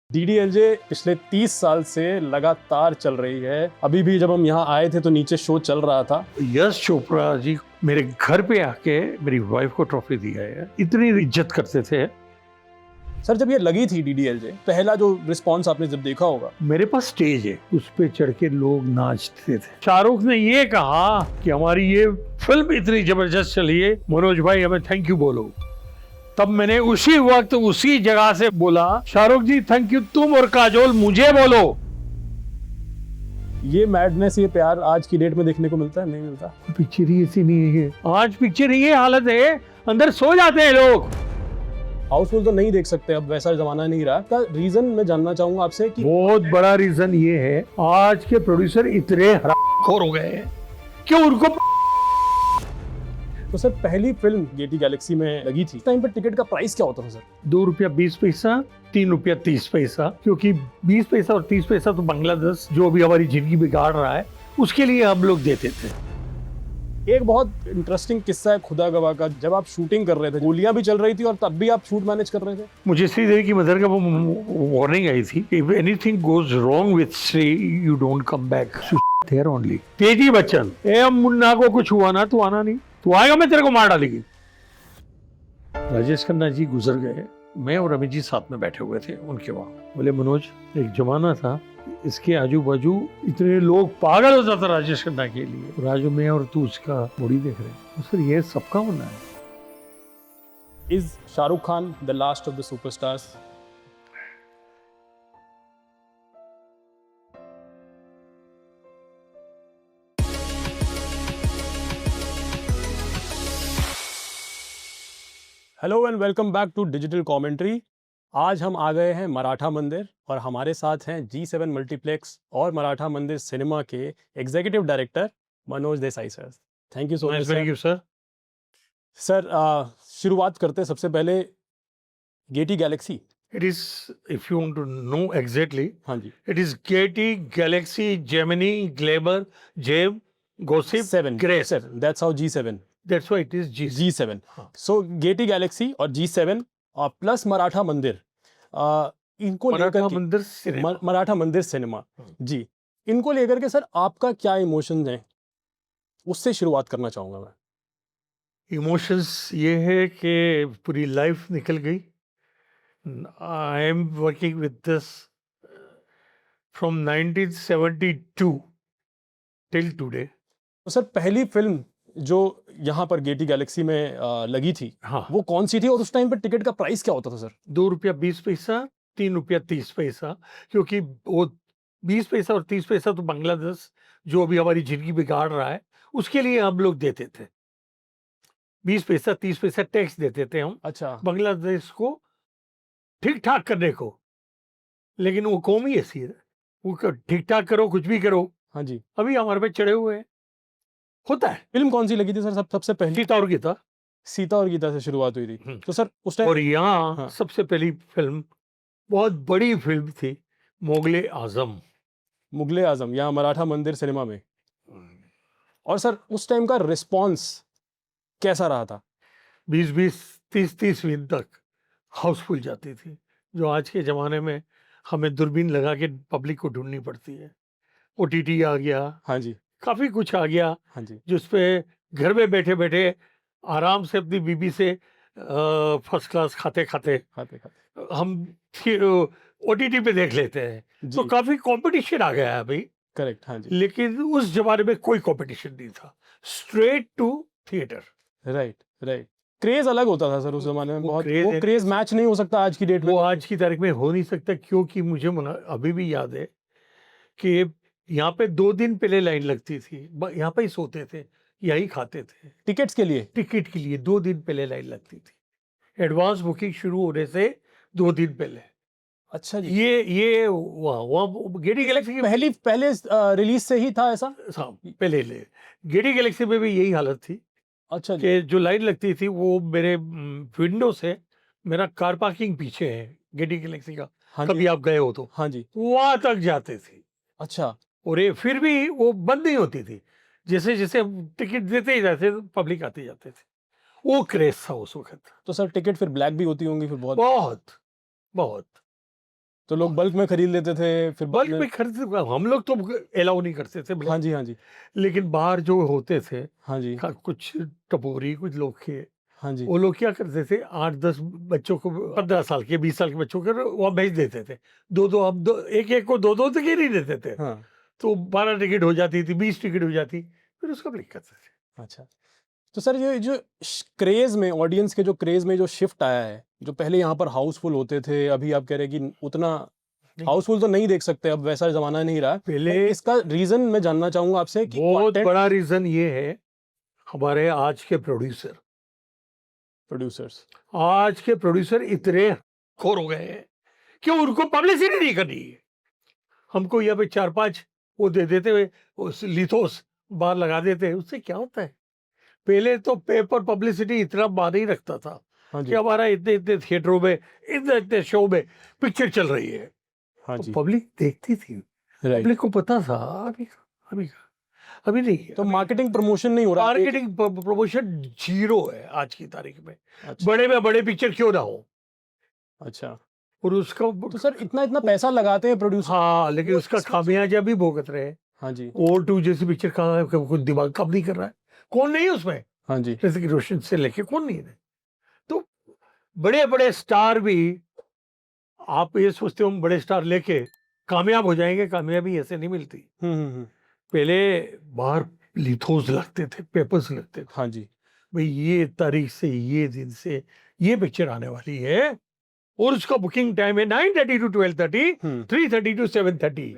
DDLJ पिछले 30 साल से लगातार चल रही है। अभी भी जब हम यहाँ आए थे तो नीचे शो चल रहा था। यश चोपड़ा जी मेरे घर पे आके मेरी वाइफ को ट्रॉफी दिया है, इतनी इज्जत करते थे। सर जब ये लगी थी DDLJ, पहला जो रिस्पॉन्स आपने जब देखा होगा, मेरे पास स्टेज है, उस पे चढ़ के लोग नाचते थे। शाहरुख ने ये कहा कि हमारी ये फिल्म इतनी जबरदस्त चली है, मनोज भाई हमें थैंक यू बोलो। तब मैंने उसी वक्त उसी जगह से बोला, शाहरुख जी थैंक यू तुम और काजोल मुझे बोलो। ये मैडनेस, ये प्यार आज की डेट में देखने को मिलता है? नहीं मिलता। पिक्चर ही ऐसी नहीं है, आज पिक्चर ये हालत है, अंदर सो जाते हैं लोग। हाउसफुल तो नहीं देख सकते, अब वैसा जमाना नहीं रहा। का रीजन मैं जानना चाहूंगा आपसे कि बहुत बड़ा रीजन ये है, आज के प्रोड्यूसर इतने हरामखोर हो गए हैं कि उनको तो सर पहली फिल्म गेटी गैलेक्सी में लगी थी, टाइम पर टिकट का प्राइस क्या होता था सर? ₹2.20, ₹3.30, क्योंकि 20 पैसा और 30 पैसा तो बांग्लादेश जो भी हमारी जिंदगी बिगाड़ रहा है उसके लिए हम लोग देते थे। एक बहुत इंटरेस्टिंग किस्सा है खुदा गवाह का। जब आप शूटिंग कर रहे थे, गोलियां भी चल रही थी और तब भी आप शूट मैनेज कर रहे थे। मुझे श्रीदेवी की मदर का वो वार्निंग आई थी, if anything goes wrong with Shri you don't come back there only. Teji Bachchan, ए मुन्ना को कुछ हुआ ना तो आना नहीं, तू आएगा मैं तेरे को मार डालेगी। राजेश खन्ना जी गुजर गए, मैं और अमित जी साथ में बैठे हुए थे उनके वहाँ। बोले मनोज, एक जमाना था इसके आजू बाजू इतने लोग पागल हो जाता राजेश खन्ना के लिए, और आज मैं और तू उसका बॉडी देख रहे हैं। तो सर ये सबका होना है। Is Shahrukh Khan the last of the superstars? Hello and welcome back to digital commentary. आज हम आ गए हैं मराठा मंदिर और हमारे साथ हैं G7 मल्टीप्लेक्स और मराठा मंदिर सिनेमा के executive director Manoj Desai sir. Thank you so much sir. Sir शुरुआत करते हैं सबसे पहले Getty Galaxy. It is, if you want to know exactly, हाँ जी, it is Getty, Galaxy, Gemini, Glaber, Jave, Gossip, 7 Grace. 7 that's how G7 That's why it is G. G7। हाँ। सो Getty Galaxy और G7 और plus Maratha मंदिर, इनको लेकर मराठा के मंदिर cinema. Maratha मंदिर सिनेमा जी, इनको लेकर के सर आपका क्या इमोशंस हैं, उससे शुरुआत करना चाहूंगा मैं। इमोशंस ये है कि पूरी लाइफ निकल गई। I am working with this from 1972 till today. तो सर पहली फिल्म जो यहाँ पर गेटी गैलेक्सी में लगी थी, हाँ, वो कौन सी थी और उस टाइम पर टिकट का प्राइस क्या होता था सर? ₹2.20, ₹3.30, क्योंकि वो 20 पैसा और 30 पैसा तो बांग्लादेश जो अभी हमारी जिंदगी बिगाड़ रहा है उसके लिए हम लोग देते थे। 20 पैसा 30 पैसा टैक्स देते थे हम अच्छा, बांग्लादेश को ठीक ठाक करने को, लेकिन वो कौम ही ऐसी है, वो ठीक ठाक करो कुछ भी करो। हाँ जी। अभी हमारे पे चढ़े हुए हैं, होता है। फिल्म कौन सी लगी थी सर सबसे पहली? सीता और गीता। सीता और गीता से शुरुआत हुई थी। तो सर उस टाइम और यहाँ हाँ। सबसे पहली फिल्म बहुत बड़ी फिल्म थी, मुगले आजम। मुगले आजम यहाँ मराठा मंदिर सिनेमा में। और सर उस टाइम का रिस्पॉन्स कैसा रहा था? 20-20, 30-30 दिन तक हाउसफुल जाती थी, जो आज के ज़माने में हमें दूरबीन लगा के पब्लिक को ढूंढनी पड़ती है। OTT आ गया, हाँ जी, काफ़ी कुछ आ गया, हाँ जी, जिस पे घर में बैठे बैठे आराम से अपनी बीबी से फर्स्ट क्लास खाते खाते खाते खाते हम OTT पे देख लेते हैं। तो जी, काफ़ी कंपटीशन आ गया है अभी, करेक्ट, हाँ जी, लेकिन उस जमाने में कोई कंपटीशन नहीं था, straight to theatre. Right right. Craze अलग होता था सर उस जमाने में, वो बहुत क्रेज वो है। क्रेज मैच नहीं हो सकता आज की डेट में। वो आज की तारीख में हो नहीं सकता, क्योंकि मुझे अभी भी याद है कि यहाँ पे 2 दिन पहले लाइन लगती थी, यहाँ पे ही सोते थे, यही खाते थे। टिकट्स के लिए? टिकट के लिए 2 दिन पहले लाइन लगती थी, एडवांस बुकिंग शुरू होने से 2 दिन पहले। अच्छा जी, ये वहाँ गेटी गैलेक्सी की पहले रिलीज से ही था ऐसा? हाँ, पहले ले गेटी गैलेक्सी में भी यही हालत थी अच्छा जी, कि जो लाइन लगती थी वो मेरे विंडो से, मेरा कार पार्किंग पीछे है गेटी गैलेक्सी का, हाँ कभी जी, आप गए हो तो हाँ जी, वहां तक जाते थे। अच्छा, और ये फिर भी वो बंद नहीं होती थी, जैसे जैसे टिकट देते ही जाते पब्लिक आते जाते थे, वो क्रेज था उस वक्त। तो सर टिकट फिर ब्लैक भी होती होंगी फिर बहुत? बहुत बहुत तो लोग बल्क में खरीद लेते थे, फिर बाद बल्क में खरीदते, हम लोग तो अलाउ नहीं करते थे हाँ जी, हाँ जी, लेकिन बाहर जो होते थे हाँ जी, कुछ टपोरी, कुछ लोग के, हाँ जी, वो लोग क्या करते थे, 8-10 बच्चों को, 15 साल के, 20 साल के बच्चों को वहाँ भेज देते थे। दो हम एक एक को दो तक ही नहीं देते थे। हाँ, तो 12 टिकट हो जाती थी, 20 टिकट हो जाती, फिर उसका ब्लिक करते थे। अच्छा। तो सर ये जो क्रेज में, ऑडियंस के जो क्रेज में जो शिफ्ट आया है, जो पहले यहाँ पर हाउसफुल होते थे, अभी आप कह रहे हैं कि उतना नहीं, हाउसफुल तो नहीं देख सकते, अब वैसा जमाना नहीं रहा। पहले तो इसका रीजन मैं जानना चाहूंगा आपसे कि बहुत कंटेंट बड़ा रीजन ये है, हमारे आज के प्रोड्यूसर इतने खोर हो गए हैं कि उनको पब्लिसिटी नहीं करनी है। हमको यहाँ पे 4-5 वो दे देते हुए, उस लिथोस बाहर लगा देते हैं, उससे क्या होता है? पहले तो पेपर पब्लिसिटी इतना मायने ही रखता था हाँ कि जी, हमारा इतने इतने थिएटरों में, इतने इतने शो में पिक्चर चल रही है, हाँ तो जी, पब्लिक देखती थी, राइट। पब्लिक को पता था। अभी अभी नहीं है। तो मार्केटिंग प्रमोशन नहीं हो रहा, मार्केटिंग प्रमोशन जीरो है आज की तारीख में। अच्छा, बड़े में बड़े पिक्चर क्यों ना हो, अच्छा। और उसका तो सर इतना इतना पैसा लगाते हैं प्रोड्यूसर, हाँ, लेकिन वो उसका इसमें खामियाजा भी भुगत रहे हैं। हाँ जी, और टू जैसी पिक्चर का कुछ दिमाग काम नहीं कर रहा है, कौन नहीं है उसमें? हाँ जी, ऋतिक रोशन से लेके कौन नहीं है? तो बड़े बड़े स्टार भी, आप ये सोचते हो हम बड़े स्टार लेके कामयाब हो जाएंगे, कामयाबी ऐसे नहीं मिलती। हम्म, पहले बाहर लिथोस लगते थे, पेपर्स लगते थे, हाँ जी, भाई ये तारीख से, ये दिन से ये पिक्चर आने वाली है, और उसका बुकिंग टाइम है 9:30 to 12:30, 3:30 to 7:30,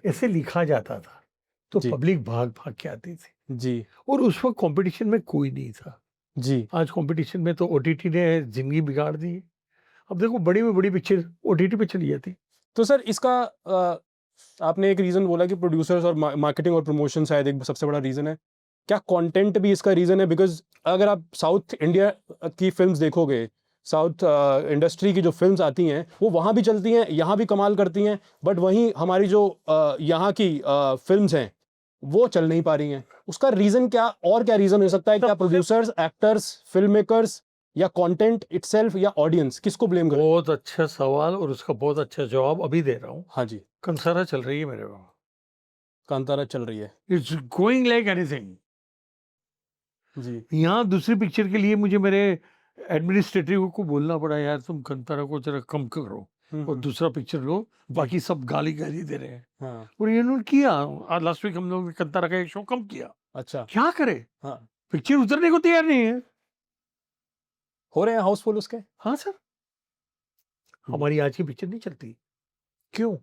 ऐसे लिखा जाता था। तो जी, पब्लिक भाग भाग के आती थी, जी, और उस वक्त कंपटीशन में कोई नहीं था। जी। आज कंपटीशन में तो ओटीटी ने जिंदगी बिगाड़ दी। अब देखो, बड़ी में बड़ी पिक्चर ओटीटी पे चली जाती। तो सर इसका आपने एक रीज़न बोला कि प्रोड्यूसर्स और मार्केटिंग और प्रमोशन शायद एक सबसे बड़ा रीज़न है। क्या कंटेंट भी इसका रीज़न है? बिकॉज़ अगर आप साउथ इंडिया की फ़िल्म्स देखोगे, साउथ इंडस्ट्री की जो फ़िल्म्स आती हैं, वो वहाँ भी चलती हैं, यहाँ भी कमाल करती हैं, बट वहीं हमारी जो यहाँ की फ़िल्म्स हैं, वो चल नहीं पा रही हैं। उसका रीज़न क्या, और क्या रीज़न हो सकता है? क्या प्रोड्यूसर्स, एक्टर्स, फ़िल्म मेकर्स, या कंटेंट इटसेल्फ, या ऑडियंस, किसको ब्लेम करें? बहुत अच्छा सवाल, और उसका बहुत अच्छा जवाब अभी दे रहा हूँ। हाँ जी, कंसारा चल रही है मेरे वहाँ, कांतारा चल रही है। It's going like anything. जी। यहाँ दूसरी पिक्चर के लिए मुझे मेरे एडमिनिस्ट्रेटिव को बोलना पड़ा, यार तुम कंतारा को जरा कम करो और दूसरा पिक्चर लो, बाकी सब गाली गाली दे रहे हैं। हाँ, और इन्होंने किया, आज लास्ट वीक हम लोग ने कंतारा का एक शो कम किया। अच्छा, क्या करे, हाँ। पिक्चर उतरने को तैयार नहीं है। हो रहे हैं हाउसफुल उसके? हाँ सर, हमारी आज की पिक्चर नहीं चलती, क्यों?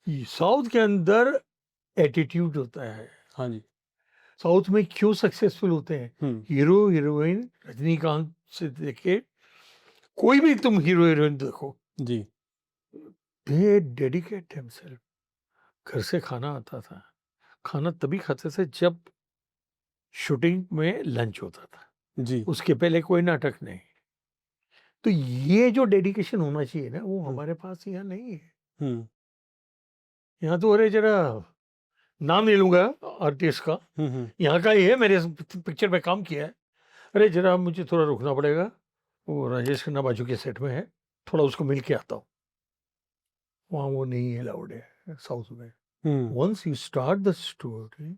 साउथ के अंदर एटीट्यूड होता है। हाँ जी। साउथ में क्यों सक्सेसफुल होते हैं? हुँ, हीरो हीरोइन, रजनीकांत से देखे, कोई भी तुम हीरो हीरोइन देखो, जी, दे डेडिकेट हिमसेल्फ। घर से खाना आता था, खाना तभी खाते थे जब शूटिंग में लंच होता था, जी। उसके पहले कोई नाटक नहीं। तो ये जो डेडिकेशन होना चाहिए ना, वो हमारे पास यहाँ नहीं है। हुँ, यहाँ तो अरे जरा, नाम नहीं लूंगा आर्टिस्ट का, हुँ। यहाँ का ही है, मेरे पिक्चर में काम किया है, अरे जरा मुझे थोड़ा रुकना पड़ेगा, वो राजेश खन्ना बाजू के सेट में है, थोड़ा उसको मिल के आता हूँ। वहाँ वो नहीं अलाउड है साउथ में। Once you start the story,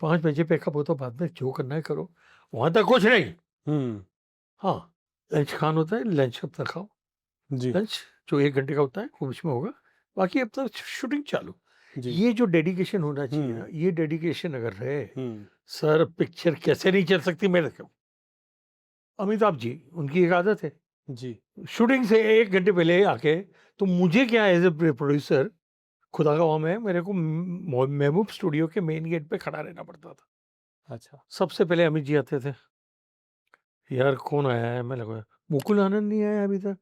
5 बजे पैकअप हो तो बाद में जो करना है करो, वहाँ तक कुछ नहीं। हाँ, लंच खान होता है, लंच अब तक खाओ, जी, लंच जो 1 घंटे का होता है वो उसमें होगा, बाकी अब तक शूटिंग चालू। जी। ये जो डेडिकेशन होना चाहिए ना, ये डेडिकेशन अगर रहे, हुँ, सर पिक्चर कैसे नहीं चल सकती। मैं देखो, अमिताभ जी, उनकी एक आदत है, जी, शूटिंग से 1 घंटे पहले आके, तो मुझे क्या एज ए प्रोड्यूसर, खुदा का वाम है, मेरे को महबूब स्टूडियो के मेन गेट पे खड़ा रहना पड़ता था। अच्छा, सबसे पहले अमित जी आते थे, यार कौन आया है? मैं लगा मुकुल आनंद नहीं आया अभी तक।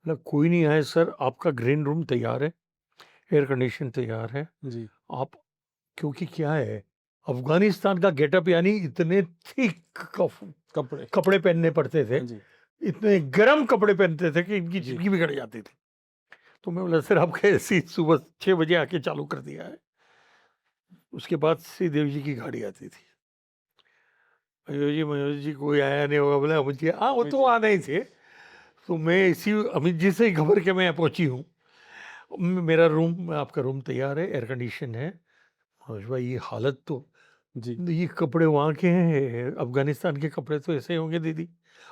मतलब कोई नहीं आया सर, आपका ग्रीन रूम तैयार है, एयर कंडीशन तैयार है, जी, आप, क्योंकि क्या है, अफगानिस्तान का गेटअप, यानी इतने थिक कपड़े, कपड़े पहनने पड़ते थे, हाँ जी, इतने गर्म कपड़े पहनते थे कि इनकी जी। जिंदगी बिगड़ जाती थी। तो मैं बोला सर आपका ऐसी सुबह 6 बजे आके चालू कर दिया है। उसके बाद श्रीदेव जी की गाड़ी आती थी, मनोज जी कोई आया नहीं होगा, बोला अमित जी, हाँ वो अमित तो जी। आने ही थे। तो मैं इसी अमित जी से ही घबर के मैं पहुंची हूँ। मेरा रूम, आपका रूम तैयार है, एयर कंडीशन है। मनोज भाई ये हालत तो, जी, ये कपड़े वहाँ के हैं, अफगानिस्तान के कपड़े तो ऐसे ही होंगे दीदी।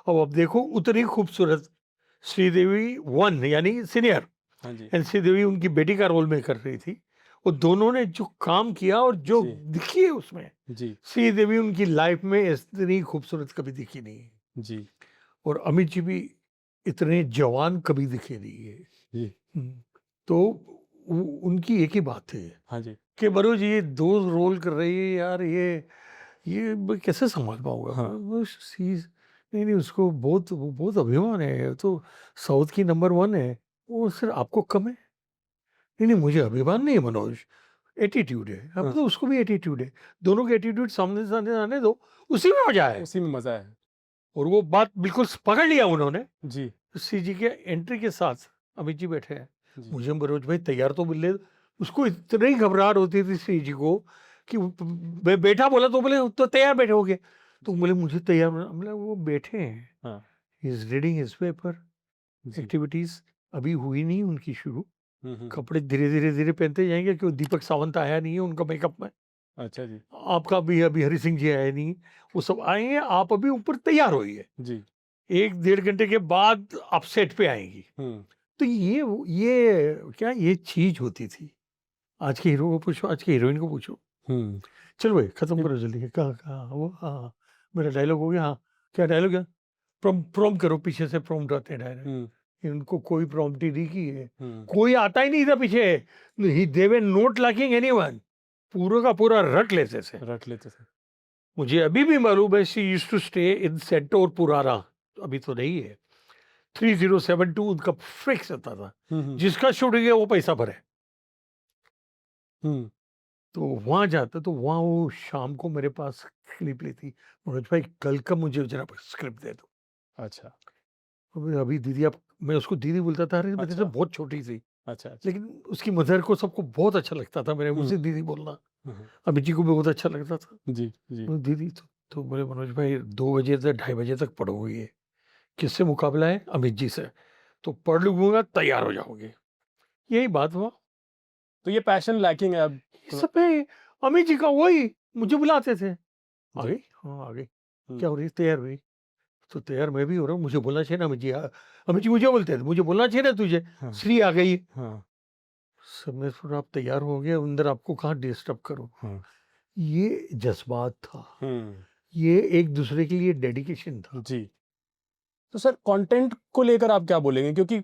अब देखो उतनी खूबसूरत श्रीदेवी वन यानी सीनियर, हाँ जी, एंड श्रीदेवी उनकी बेटी का रोल में कर रही थी। वो दोनों ने जो काम किया और जो जी, दिखी है उसमें, जी, श्रीदेवी उनकी लाइफ में इतनी खूबसूरत कभी दिखी नहीं है। जी, और अमित जी भी इतने जवान कभी दिखे नहीं है। जी, तो उनकी एक ही बात है हाँ जी, कि मनोज ये दो रोल कर रही है यार, ये मैं कैसे संभाल पाऊंगा। हाँ, वो नहीं नहीं, उसको बहुत बहुत अभिमान है, तो साउथ की नंबर वन है। वो सर आपको कम है? नहीं नहीं, मुझे अभिमान नहीं है मनोज, एटीट्यूड है। अब हाँ, तो उसको भी एटीट्यूड है, दोनों के एटीट्यूड सामने सामने आने दो, उसी में मजा है। उसी में मज़ा है। और वो बात बिल्कुल पकड़ लिया उन्होंने। जी, सी जी के एंट्री के साथ अमित जी बैठे हैं, जी, मुझे मनोज भाई तैयार तो मिले। उसको इतनी घबराहट होती थी सी जी को कि मैं बैठा, बोला तो बोले तो तैयार बैठे हो गए। तो जी, बोले मुझे तैयार, बोले वो बैठे हैं, हाँ, इज रीडिंग हिज पेपर। जी, एक्टिविटीज अभी हुई नहीं उनकी शुरू, हुँ, हुँ, कपड़े धीरे धीरे धीरे पहनते जाएंगे, क्यों दीपक सावंत आया नहीं है उनका मेकअप में, अच्छा जी, आपका भी अभी हरि सिंह जी आए नहीं, वो सब आएंगे, आप अभी ऊपर तैयार होइए, जी, 1 डेढ़ घंटे के बाद आप सेट पे आएंगी। हुँ, तो ये क्या ये चीज होती थी। आज के हीरो को पूछो, आज की हीरोइन को पूछो, हुँ, चलो भाई खत्म ये करो जल्दी, कहाँ कहाँ वो, हाँ हाँ, मेरा डायलॉग हो गया, हाँ क्या डायलॉग है, प्रॉम प्रॉम करो, पीछे से प्रॉम्प्ट आते हैं डायरेक्ट। हुँ, इनको कोई प्रॉम्प्ट ही नहीं की है, हुँ, कोई आता ही नहीं था पीछे, ही दे वर नॉट लैकिंग एनीवन, पूरा का पूरा रट लेते थे। रट लेते थे। मुझे अभी भी मालूम है, she used to stay in Centaur पुराना, अभी तो नहीं है, 3072 उनका फिक्स आता था, हुँ, हुँ, जिसका शूटिंग है वो पैसा भरे। हुँ, तो वहाँ जाता, तो वहाँ वो शाम को मेरे पास क्लिप ली थी, मनोज भाई कल का मुझे जरा स्क्रिप्ट दे दो। अच्छा, अभी अभी दीदी, आप, मैं उसको दीदी बोलता था, अरे मेरे से अच्छा, बहुत छोटी थी, अच्छा, अच्छा, लेकिन उसकी मदर को सबको बहुत अच्छा लगता था मेरे हुँ, मुझसे दीदी बोलना, हुँ, हुँ, अमित जी को भी बहुत अच्छा लगता था। जी, जी, तो दीदी तो बोले मनोज भाई 2 बजे से 2:30 बजे तक पढ़ोगे, ये किससे मुकाबला है, अमित जी से, तो पढ़ लूंगा तैयार हो जाओगे। यही बात हुआ। तो ये पैशन लैकिंग है अब ये थोड़ा सब में अमित जी का वही मुझे बुलाते थे, आ जी, गई, हाँ आ गई, हुँ, क्या हो रही है, तैयार हुई, तो तैयार मैं भी हो रहा हूँ, मुझे बोलना चाहिए ना अमित जी, अमित जी मुझे बोलते थे, मुझे बोलना चाहिए ना तुझे, हाँ, श्री आ गई। हाँ, सब में थोड़ा आप तैयार हो गए, अंदर आपको कहाँ डिस्टर्ब करो। हाँ, ये जज्बात था, हुँ, ये एक दूसरे के लिए डेडिकेशन था। जी। तो सर कंटेंट को लेकर आप क्या बोलेंगे? क्योंकि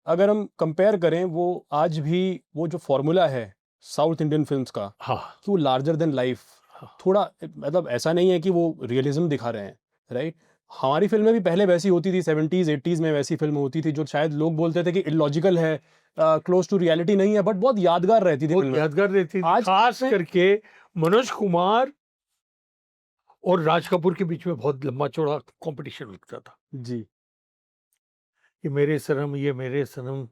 अगर हम कंपेयर करें वो आज भी वो जो फ़ॉर्मूला है साउथ इंडियन फ़िल्म्स का हाँ कि वो लार्जर देन लाइफ़ हाँ थोड़ा मतलब ऐसा नहीं है कि वो रियलिज़्म दिखा रहे हैं, राइट? हमारी फ़िल्में भी पहले वैसी होती थी 70s 80s में वैसी फ़िल्म होती थी जो शायद लोग बोलते थे कि इलॉजिकल है क्लोज़ टू रियलिटी नहीं है बट बहुत यादगार रहती थी बहुत फ़िल्में। यादगार रहती थी, आज खास में करके मनोज कुमार और राज कपूर के बीच में बहुत लंबा चौड़ा कंपटीशन लगता था। जी, ये मेरे सनम, ये मेरे सनम,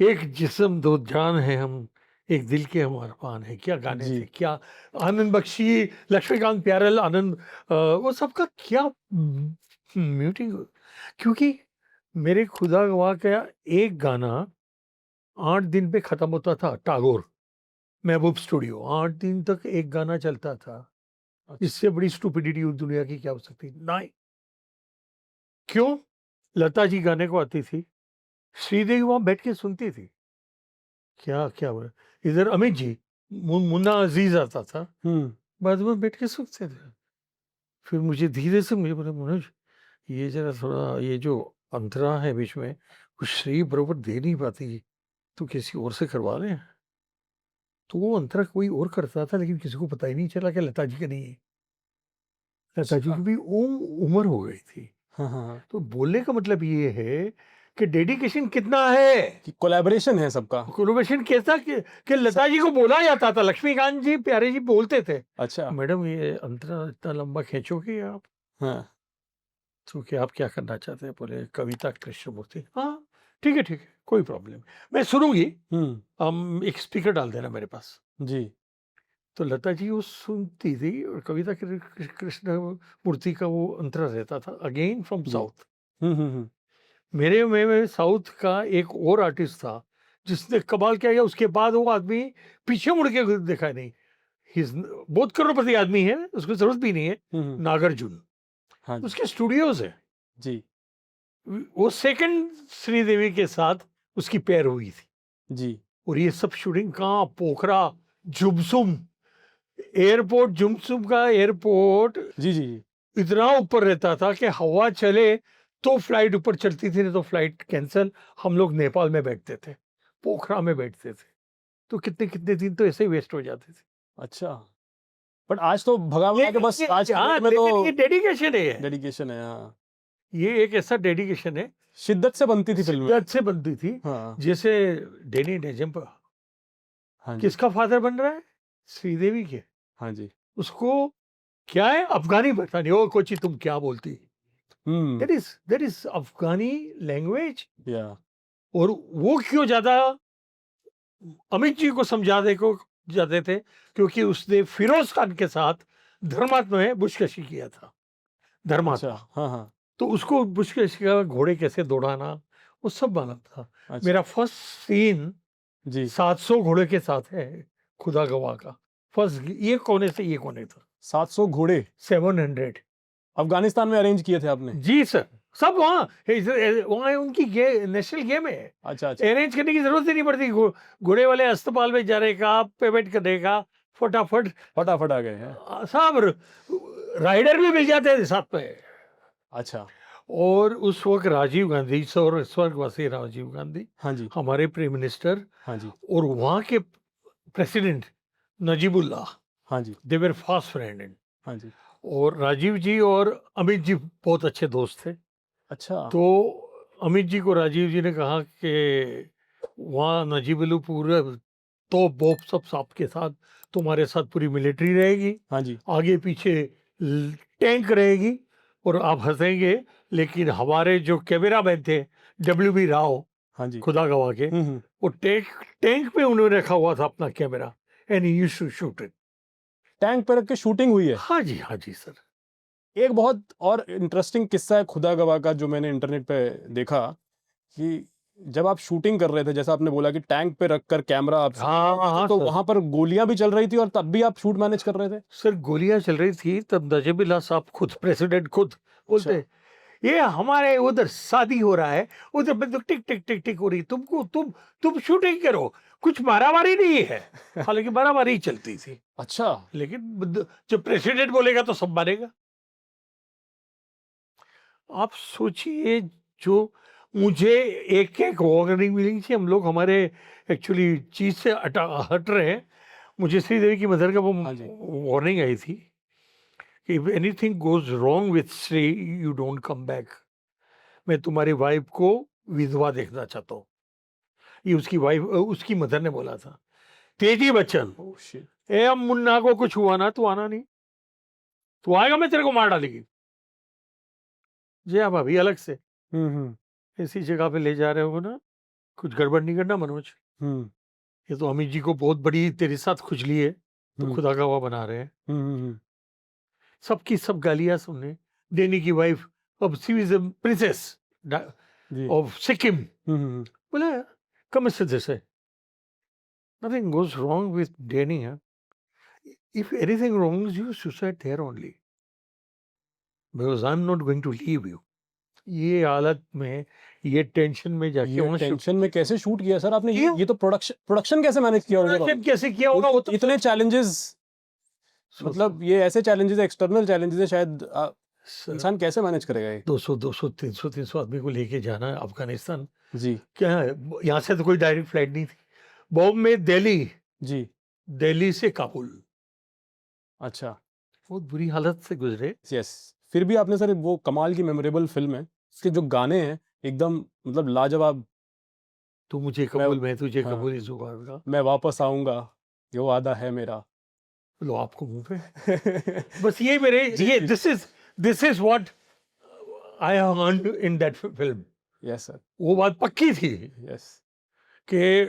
एक जिस्म दो जान है हम, एक दिल के हम अरमान है, क्या गाने थे, जी, क्या आनंद बख्शी, लक्ष्मीकांत प्यारेलाल आनंद, वो सबका क्या म्यूटिंग। क्योंकि मेरे खुदा गवाह का एक गाना 8 दिन पे खत्म होता था, टागोर महबूब स्टूडियो, 8 दिन तक एक गाना चलता था। अच्छा, इससे बड़ी स्टूपिडिटी दुनिया की क्या हो सकती, नहीं। क्यों? लता जी गाने को आती थी, श्रीदेवी वहां बैठ के सुनती थी, क्या क्या बोला, इधर अमित जी, मुन्ना अजीज आता था, हुँ, बाद में बैठ के सुनते थे। फिर मुझे धीरे से मुझे बोला मनोज, ये जरा थोड़ा ये जो अंतरा है बीच में, वो श्री बरोबर दे नहीं पाती, तो किसी और से करवा लें। तो वो अंतरा कोई और करता था, लेकिन किसी को पता ही नहीं चला कि लता जी का नहीं है। लता जी अच्छा, की भी उम्र हो गई थी। हाँ, हाँ, हाँ, तो बोलने का मतलब ये है कि डेडिकेशन कितना है, कि कोलैबोरेशन है सबका। कोलैबोरेशन कैसा कि लता जी को बोला जाता था, लक्ष्मीकांत जी प्यारे जी बोलते थे, अच्छा, मैडम ये अंतरा इतना लंबा खींचोगे आप, हाँ, तो क्या आप क्या करना चाहते हैं, बोले कविता कृष्णमूर्ति, हाँ ठीक है कोई प्रॉब्लम, मैं सुनूंगी, हुँ, हम एक स्पीकर डाल देना मेरे पास। जी, तो लता जी वो सुनती थी, और कविता कृष्ण मूर्ति का वो अंतरा रहता था, अगेन फ्रॉम जी, साउथ। हुँ, हुँ, हुँ, मेरे में साउथ का एक और आर्टिस्ट था जिसने कमाल किया, उसके बाद वो आदमी पीछे मुड़ के देखा नहीं। बहुत करोड़पति आदमी है, उसको जरूरत भी नहीं है। नागार्जुन, हाँ जी, उसके स्टूडियोज है। जी, वो सेकंड श्रीदेवी के साथ उसकी पेयर हुई थी। जी, और ये सब शूटिंग कहाँ, पोखरा, जुमसुम एयरपोर्ट, जुमसुम का एयरपोर्ट जी, जी, जी, इतना ऊपर रहता था कि हवा चले तो फ्लाइट ऊपर चलती थी, नहीं तो फ्लाइट कैंसिल। हम लोग नेपाल में बैठते थे, पोखरा में बैठते थे, तो कितने कितने दिन तो ऐसे ही वेस्ट हो जाते थे। अच्छा। बट आज तो भगा के बस आज हाँ, में लेकिन तो ये डेडिकेशन है, डेडिकेशन है। हाँ, ये एक ऐसा डेडिकेशन है, शिद्दत से बनती थी फिल्में। शिद्दत से बनती थी। हाँ, जैसे डेनी डेजम्प हाँ जी, किसका फादर बन रहा है? श्रीदेवी के। हाँ जी, उसको क्या है, अफगानी पता नहीं, ओ कोची तुम क्या बोलती, दैट इज अफगानी लैंग्वेज। या, और वो क्यों ज्यादा अमित जी को समझाने को जाते थे, क्योंकि उसने फिरोज खान के साथ धर्मात्मा में बुशकशी किया था। अच्छा, धर्मात्मा, हाँ, हाँ, तो उसको बुशकशी का घोड़े कैसे दौड़ाना, वो सब मालूम था। अच्छा, मेरा फर्स्ट सीन जी, 700 घोड़े के साथ है, खुदा गवाह का। फर्स्ट, ये कोने से ये कोने था, 700 घोड़े 700। अफगानिस्तान में अरेंज किए थे आपने? जी सर, सब वहाँ उनकी नेशनल गेम है। अच्छा, अच्छा, अरेंज करने की जरूरत ही नहीं पड़ती। घोड़े वाले अस्पताल में जाने का, पेमेंट करने का, फटाफट फटाफट आ गए हैं। सब राइडर भी मिल जाते थे साथ में। अच्छा, और उस वक्त राजीव गांधी, स्वर्गवासी राजीव गांधी, हाँ जी, हमारे प्राइम मिनिस्टर, हाँ जी, और वहाँ के प्रेसिडेंट नजीबुल्लाह, हाँ जी, दे वर फास्ट फ्रेंड। हाँ जी, और राजीव जी और अमित जी बहुत अच्छे दोस्त थे। अच्छा, तो अमित जी को राजीव जी ने कहा कि वहाँ नजीबुल्लाह पूरे तो बोप सब साथ के साथ, तुम्हारे साथ पूरी मिलिट्री रहेगी, हाँ जी, आगे पीछे टैंक रहेगी, और आप हंसेंगे, लेकिन हमारे जो कैमरा मैन थे WB राव, हाँ जी, खुदा गवाह के, वो टैंक टैंक पे उन्होंने रखा हुआ था अपना camera, and he used to shoot it. Tank पे रख के शूटिंग हुई है। हाँ जी, हाँ जी सर। एक बहुत और इंटरेस्टिंग किस्सा है खुदा गवाह का, जो मैंने इंटरनेट पे देखा कि जब आप शूटिंग कर रहे थे, जैसा आपने बोला कि टैंक पे रखकर कैमरा आप हाँ हाँ तो सर। वहां पर गोलियां भी चल रही थी और तब भी आप शूट मैनेज कर रहे थे? सर गोलियां चल रही थी तब नजीबुल्लाह साहब खुद, प्रेसिडेंट खुद बोलते, ये हमारे उधर शादी हो रहा है, उधर बंदूक टिक टिक टिक टिक हो रही, तुमको तुम शूटिंग करो, कुछ मारामारी नहीं है। हालांकि मारामारी ही चलती थी, अच्छा, लेकिन जब प्रेसिडेंट बोलेगा तो सब मानेगा। आप सोचिए, जो मुझे एक एक वार्निंग मिली थी, हम लोग हमारे एक्चुअली चीज से हट रहे हैं, मुझे श्रीदेवी की मदर का वो हाँ जी, वार्निंग आई थी कि if anything goes wrong with Shri, you don't come back. मैं तुम्हारी वाइफ को विधवा देखना चाहता हूँ। ये उसकी वाइफ, उसकी मदर ने बोला था। तेजी बच्चन, ओह शिट, ए अब मुन्ना को कुछ हुआ ना, तू आना नहीं, तू आएगा मैं तेरे को मार डालेगी। जी हाँ भाभी, अलग से ऐसी जगह पे ले जा रहे हो ना, कुछ गड़बड़ नहीं करना मनोज। हम्म, ये तो अमित जी को बहुत बड़ी तेरे साथ खुजली है, तो खुदा गवाह बना रहे हैं। सबकी सब गालियां सुनने। डेनी की वाइफ, अब शी इज प्रिंसेस जी, ऑफ सिक्किम, बोला कम से जैसे nothing goes wrong with Danny. Huh? If anything wrong, you suicide there only, because I'm not going to leave you. ये हालत में, ये टेंशन में जाके ये वहाँ टेंशन में कैसे शूट किया सर आपने? किया? ये तो प्रोडक्शन कैसे मैनेज किया होगा? प्रोडक्शन कैसे किया होगा वो तो इतने चैलेंजेस, मतलब ये ऐसे चैलेंजेस, एक्सटर्नल चैलेंजेस है, शायद इंसान कैसे मैनेज करेगा ये? 200 300 आदमी को लेके जाना है अफगानिस्तान, जी, क्या है, यहाँ से तो कोई डायरेक्ट फ्लाइट नहीं थी। बॉम्बे, दिल्ली, जी, दिल्ली से काबुल, अच्छा, बहुत बुरी हालत से गुजरे। यस। फिर भी आपने सर, वो कमाल की मेमोरेबल फिल्म है, इसके जो गाने हैं एकदम मतलब लाजवाब। तू मुझे कबूल, मैं तुझे हाँ, कबूल, इस जुबान का, मैं वापस आऊंगा, ये वादा है मेरा। लो आपको मुंह पे। बस ये मेरे, जी, ये जी। This is what I have earned in that film. Yes sir, वो बात पक्की थी यस, कि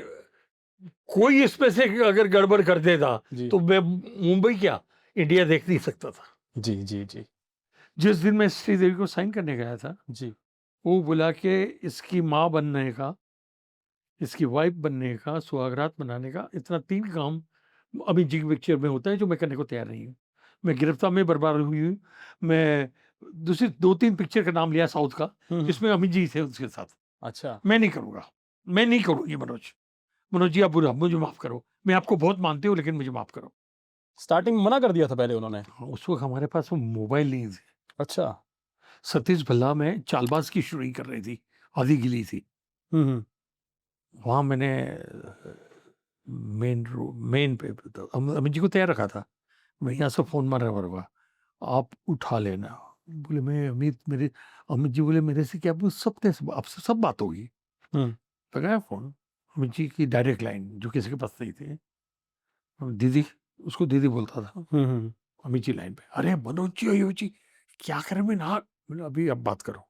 कोई इसमें से अगर गड़बड़ कर देता जी, तो मैं मुंबई क्या, इंडिया देख नहीं सकता था। जी, जी, जी, जिस दिन मैं श्रीदेवी को साइन करने गया था, जी, वो बोला कि इसकी माँ बनने का इसकी वाइफ बनने का, सुहागरात बनाने का, इतना 3 काम अमित जी की पिक्चर में होता है जो मैं करने को तैयार नहीं हूँ। मैं गिरफ्तार में बर्बाद हुई हूँ। मैं दूसरी 2-3 पिक्चर का नाम लिया साउथ का, जिसमें अमित जी थे उसके साथ। अच्छा। मैं नहीं करूँगा, मैं नहीं करूँगी मनोज। मनोज जी आप बुरा मुझे माफ़ करो। मैं आपको बहुत मानती हूँ लेकिन मुझे माफ़ करो। स्टार्टिंग में मना कर दिया था पहले उन्होंने? हाँ, उस वक़्त हमारे पास वो मोबाइल नहीं थे। अच्छा। सतीश भल्ला में चालबाज़ की शूटिंग कर रही थी, आधी गिली थी। हुँ। वहाँ मैंने मेन पे अमित जी को तैयार रखा था। मैं यहाँ से फ़ोन मारा करूँगा, आप उठा लेना। बोले मैं अमित जी बोले मेरे से क्या आपसे सब बात होगी। हुँ। लगाया फ़ोन, अमित जी की डायरेक्ट लाइन जो किसी के पास नहीं थी। दीदी, उसको दीदी बोलता था। हुँ। अमित जी लाइन पे, अरे मनोज जी, अयो जी, क्या करें मैं ना बोला अभी अब बात करो।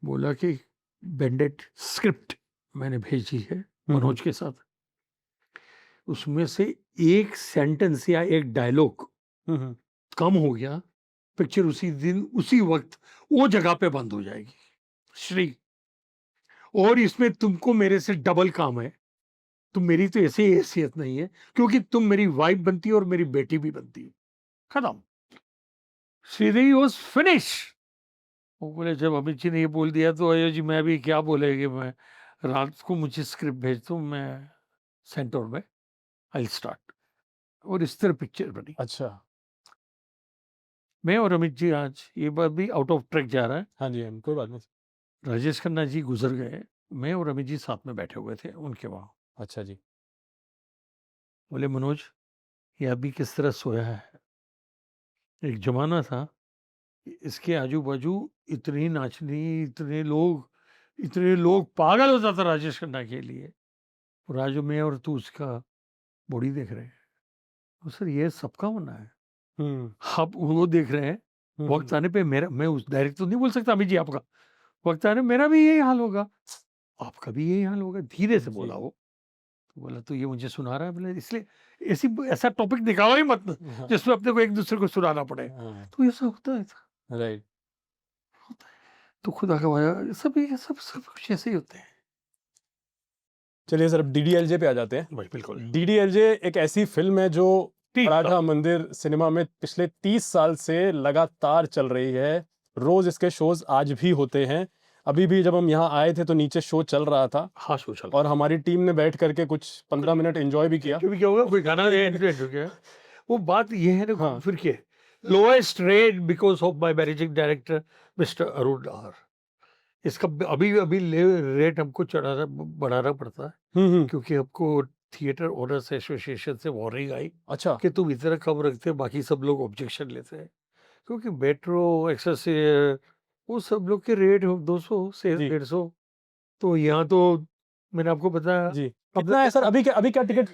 बोला कि बैंडेड स्क्रिप्ट मैंने भेजी है मनोज के साथ। उसमें से एक सेंटेंस या एक डायलॉग हुँ। कम हो गया, पिक्चर उसी दिन उसी वक्त वो जगह पे बंद हो जाएगी। श्री, और इसमें तुमको मेरे से डबल काम है। तुम मेरी तो ऐसे ही हैसियत नहीं है क्योंकि तुम मेरी वाइफ बनती हो और मेरी बेटी भी बनती हो। खत्म। Sridevi was finish. वो बोले जब अमित जी ने ये बोल दिया तो अयो जी मैं भी क्या बोलेगी। मैं रात को मुझे स्क्रिप्ट भेज दो, मैं सेंटर में आई विल स्टार्ट। और इस तरह पिक्चर बनी। अच्छा। मैं और अमित जी आज ये बात भी आउट ऑफ ट्रैक जा रहा है। हाँ जी, कोई बात नहीं। राजेश खन्ना जी गुजर गए, मैं और अमित जी साथ में बैठे हुए थे उनके वहाँ। अच्छा जी। बोले मनोज ये अभी किस तरह सोया है। एक जमाना था, इसके आजू बाजू इतनी नाचनी, इतने लोग पागल हो जाता राजेश खन्ना के लिए। और आज मैं और तू उसका बॉडी देख रहे हैं। तो सर ये सबका होना है। हुँ। आप वो देख रहे हैं, वक्त आने पे मेरा, मैं उस डायरेक्ट तो नहीं बोल सकता अमित जी आपका, वक्त आने मेरा भी यही हाल होगा, आपका भी यही हाल होगा। धीरे से बोला जी। वो। तो बोला तो ये मुझे सुना रहा है। बोले इसलिए ऐसा टॉपिक निकालो ही मत हाँ, जिसमें अपने को एक दूसरे को सुनाना पड़े। हाँ, तो ऐसा होता है, राइट। तो खुदा का वाया ये सब कुछ ऐसे ही होते हैं। चलिए सर अब डीडीएलजे पे आ जाते हैं। भाई बिल्कुल डीडीएलजे एक ऐसी फ़िल्म है जो 30 मराठा साल। मंदिर सिनेमा में पिछले 30 साल से लगातार चल रही है। रोज़ इसके शोज़ आज भी होते हैं। अभी भी जब हम यहाँ आए थे तो नीचे शो चल रहा था हाँ सोशल और हमारी टीम ने बैठ करके कुछ 15 मिनट एन्जॉय भी किया। जो भी क्या होगा कोई गाना हो गया। वो बात ये है ना हाँ। फिर के lowest rate because of my managing director mister Arun Nahar. इसका अभी अभी रेट हमको बढ़ाना पड़ता है हुँ। क्योंकि हमको थिएटर ओनर्स एसोसिएशन से वार्निंग आई अच्छा। कि तुम इतना कम रखते हैं, बाकी सब लोग ऑब्जेक्शन लेते हैं। क्योंकि मेट्रो एक्सेसियर वो सब लोग के रेट 200 से जी। 150। तो यहाँ तो मैंने आपको बताया जी। कितना है सर अभी क्या टिकट?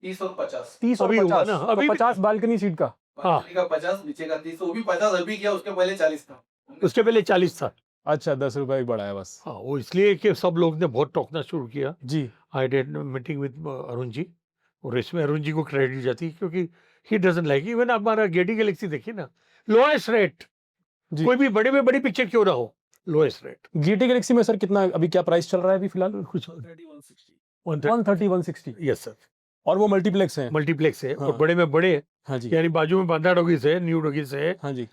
30 और 50। 30 और अभी हुआ 50 ना, तो अभी भी- 50 बालकनी सीट का। हाँ। बालकनी का 50, नीचे का 30, वो भी 50 अभी किया, उसके पहले 40 था। उसके पहले 40 था। अच्छा 10 रुपए ही बढ़ाया बस। हाँ वो इसलिए कि सब लोग ने बहुत टोकना शुरू किया। जी। I did meeting with Arun ji, और इसमें अरुण जी को क्रेडिट जाती है क्योंकि ही डजंट लाइक। इवन हमारा गेडी गैलेक्सी देखिए ना, लोएस्ट रेट। जी। कोई भी बड़े में बड़ी पिक्चर क्यों ना हो, लोएस्ट रेट। जीटी गैलेक्सी में सर कितना अभी क्या प्राइस चल रहा है अभी फिलहाल? कुछ 130 160 यस सर, और वो मल्टीप्लेक्स है। मल्टीप्लेक्स है। हाँ। और बड़े में बड़े हाँ जी। यानी बाजू में बांदा डॉगीज है, न्यू डॉगीज है, हाँ जी।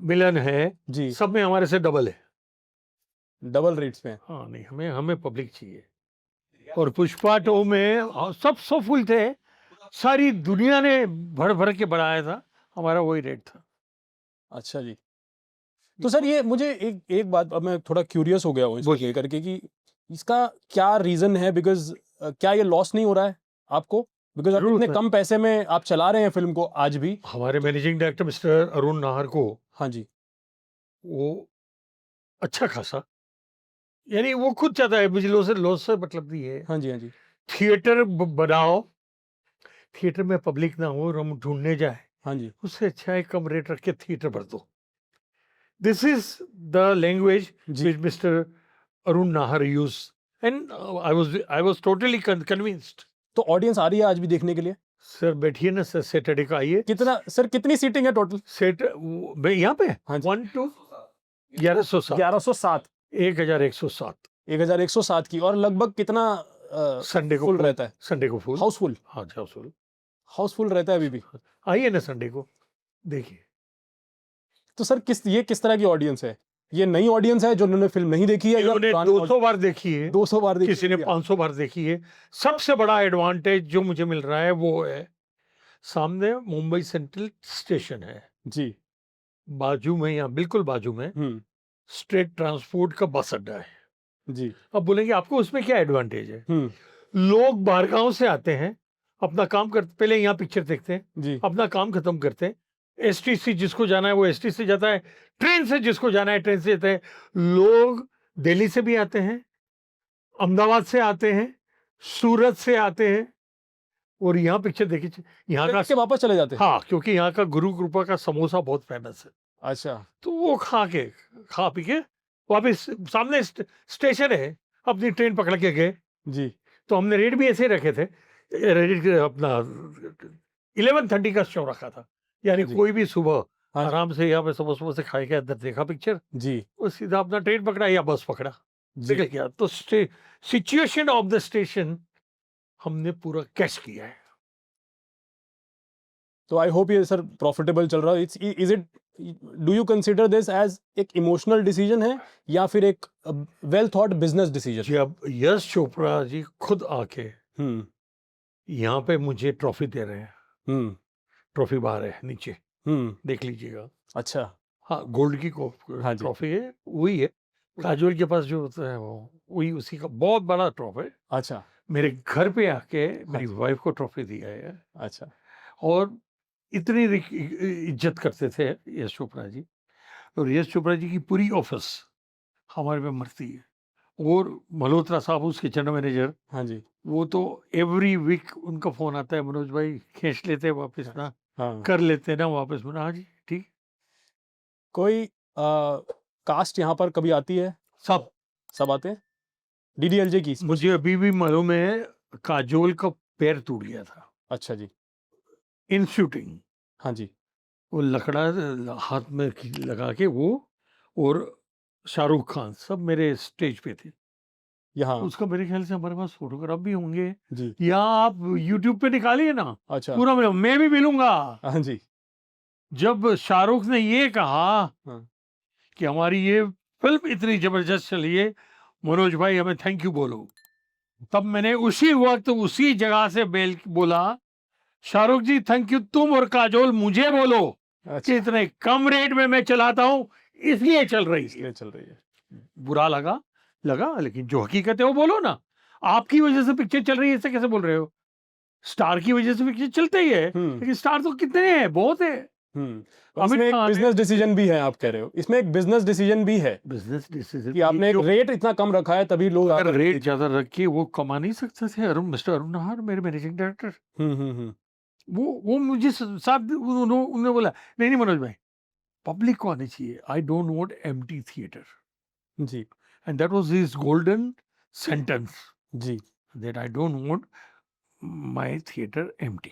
मिलन है, जी। सब में हमारे से डबल है। डबल रेट्स में। हाँ नहीं, हमें पब्लिक चाहिए। और पुष्पा 2 में सब सो फुल थे, सारी दुनिया ने भर भर के बढ़ाया था, हमारा वही रेट था। अच्छा जी। तो सर ये मुझे एक बात अब मैं थोड़ा क्यूरियस हो गया हूँ इसको लेकर के कि इसका क्या रीजन है? बिकॉज क्या ये लॉस नहीं हो रहा है आपको? बिकॉज आप जरूर इतने सर। कम पैसे में आप चला रहे हैं फिल्म को आज भी। हमारे managing director mister Arun Nahar को हाँ जी। वो अच्छा खासा, यानी वो खुद चाहता है बिजली से लॉस से मतलब नहीं है। हाँ जी। हाँ जी। थिएटर बनाओ, थिएटर में पब्लिक ना हो, हम ढूंढने जाए, हाँ जी। उससे अच्छा है कम रेट रख के थिएटर भर दो। दिस इज द लैंग्वेज जी। Which mister Arun Nahar use, and I was totally convinced. तो ऑडियंस आ रही है आज भी देखने के लिए? सर बैठिए ना सर, सैटरडे का आइए। कितना सर, कितनी सीटिंग है टोटल? सेट यहाँ पे हाँ जी। 1 to 1107 1107 1107 1107 की, और लगभग कितना संडे को फुल रहता है? संडे को फुल। हाउसफुल? हाँ जी, हाउसफुल। हाउसफुल रहता है अभी भी? आइए ना संडे को देखिए। तो सर ये किस तरह की ऑडियंस है? ये नई ऑडियंस है जो उन्होंने फिल्म नहीं देखी है, या इन्होंने पुरानी 200 बार देखी है, 200 बार देखी किसी ने है? 500 बार देखी है। सबसे बड़ा एडवांटेज जो मुझे मिल रहा है वो है, सामने मुंबई सेंट्रल स्टेशन है, जी। बाजू में, या बिल्कुल बाजू में स्टेट ट्रांसपोर्ट का बस अड्डा है। जी। अब बोलेंगे आपको उसमें क्या एडवांटेज है? हम्म। लोग बाहर गांव से आते हैं, अपना काम करते, पहले यहाँ पिक्चर देखते हैं, जी। अपना काम खत्म करते हैं, एसटीसी जिसको जाना है वो एसटीसी से जाता है, ट्रेन से जिसको जाना है ट्रेन से जाता है। लोग दिल्ली से भी आते हैं, अहमदाबाद से आते हैं, सूरत से आते हैं, और यहाँ पिक्चर देखी, यहाँ देख के का, वापस चले जाते हैं? हाँ, क्योंकि यहाँ का गुरु कृपा का समोसा बहुत फेमस है। अच्छा। तो वो खा पी के वापिस सामने स्टेशन है, अपनी ट्रेन पकड़ के गए। जी। तो हमने रेट भी ऐसे ही रखे थे, रेट अपना 11:30 का शो रखा था, यानी जी। कोई भी सुबह हाँ। आराम से यहाँ पे सुबह सुबह से खाए के अंदर देखा पिक्चर, जी। और सीधा अपना ट्रेन पकड़ा या बस पकड़ा, जी। निकल गया। तो सिचुएशन ऑफ द स्टेशन हमने पूरा कैच किया है। तो आई होप ये सर प्रॉफिटेबल चल रहा है। Is it, do you consider this as एक इमोशनल डिसीजन है, या फिर एक वेल थॉट बिजनेस डिसीजन? जब यश चोपड़ा जी खुद आके हम्म। यहाँ पे मुझे ट्रॉफी दे रहे हैं, हम्म। ट्रॉफी बाहर है नीचे, हम्म। देख लीजिएगा। अच्छा। हाँ, गोल्ड की हाँ जी। ट्रॉफी है, वही है काजोल के पास जो होता है, वो वही उसी का बहुत बड़ा ट्रॉफी है। अच्छा। मेरे घर पे आके मेरी जी। वाइफ को ट्रॉफी दिया है, अच्छा। और इतनी इज्जत करते थे यश चोपड़ा जी, और यश चोपड़ा जी की पूरी ऑफिस हमारे पे मरती है। और मल्होत्रा साहब उसके जनरल मैनेजर, हाँ जी। वो तो एवरी वीक उनका फोन आता है, मनोज भाई खींच लेते हैं वापस ना, हाँ। कर लेते हैं ना वापस। मैंने हाँ जी ठीक। कोई कास्ट यहाँ पर कभी आती है? सब आते हैं? डीडीएलजे की? मुझे अभी भी मालूम है, काजोल का पैर टूट गया था अच्छा जी। इन शूटिंग, हाँ जी। वो लकड़ा हाथ में लगा के वो, और शाहरुख खान सब मेरे स्टेज पे थे। यहाँ? उसका मेरे ख्याल से हमारे पास फोटोग्राफ भी होंगे, जी। या आप यूट्यूब पे निकालिए ना, अच्छा। पूरा मैं भी मिलूंगा। हाँ जी। जब शाहरुख ने ये कहा हाँ। कि हमारी ये फिल्म इतनी जबरदस्त चली है, मनोज भाई हमें थैंक यू बोलो, तब मैंने उसी वक्त उसी जगह से बोला, शाहरुख जी थैंक यू, तुम और काजोल मुझे बोलो कि अच्छा। इतने कम रेट में मैं चलाता हूं, इसलिए चल रही है। इसलिए चल रही है। बुरा लगा, लेकिन जो हकीकत है वो बोलो ना। आपकी वजह से पिक्चर चल रही है, ऐसे कैसे बोल रहे हो? स्टार की वजह से पिक्चर चलते ही है, लेकिन स्टार तो कितने हैं, बहुत है। इसमें एक बिजनेस डिसीजन भी है, आप कह रहे हो इसमें एक बिजनेस डिसीजन भी है बिजनेस डिसीजन कि आपने एक रेट इतना कम रखा है, तभी लोग अगर रेट ज्यादा रख के वो कमा नहीं सकते थे। मिस्टर अरुण नाहर मेरे मैनेजिंग डायरेक्टर, वो मुझे साथ उन्होंने बोला, नहीं मनोज भाई, पब्लिक को आनी चाहिए, I don't want empty theatre. जी। And that was his golden sentence, जी। That I don't want my theatre empty.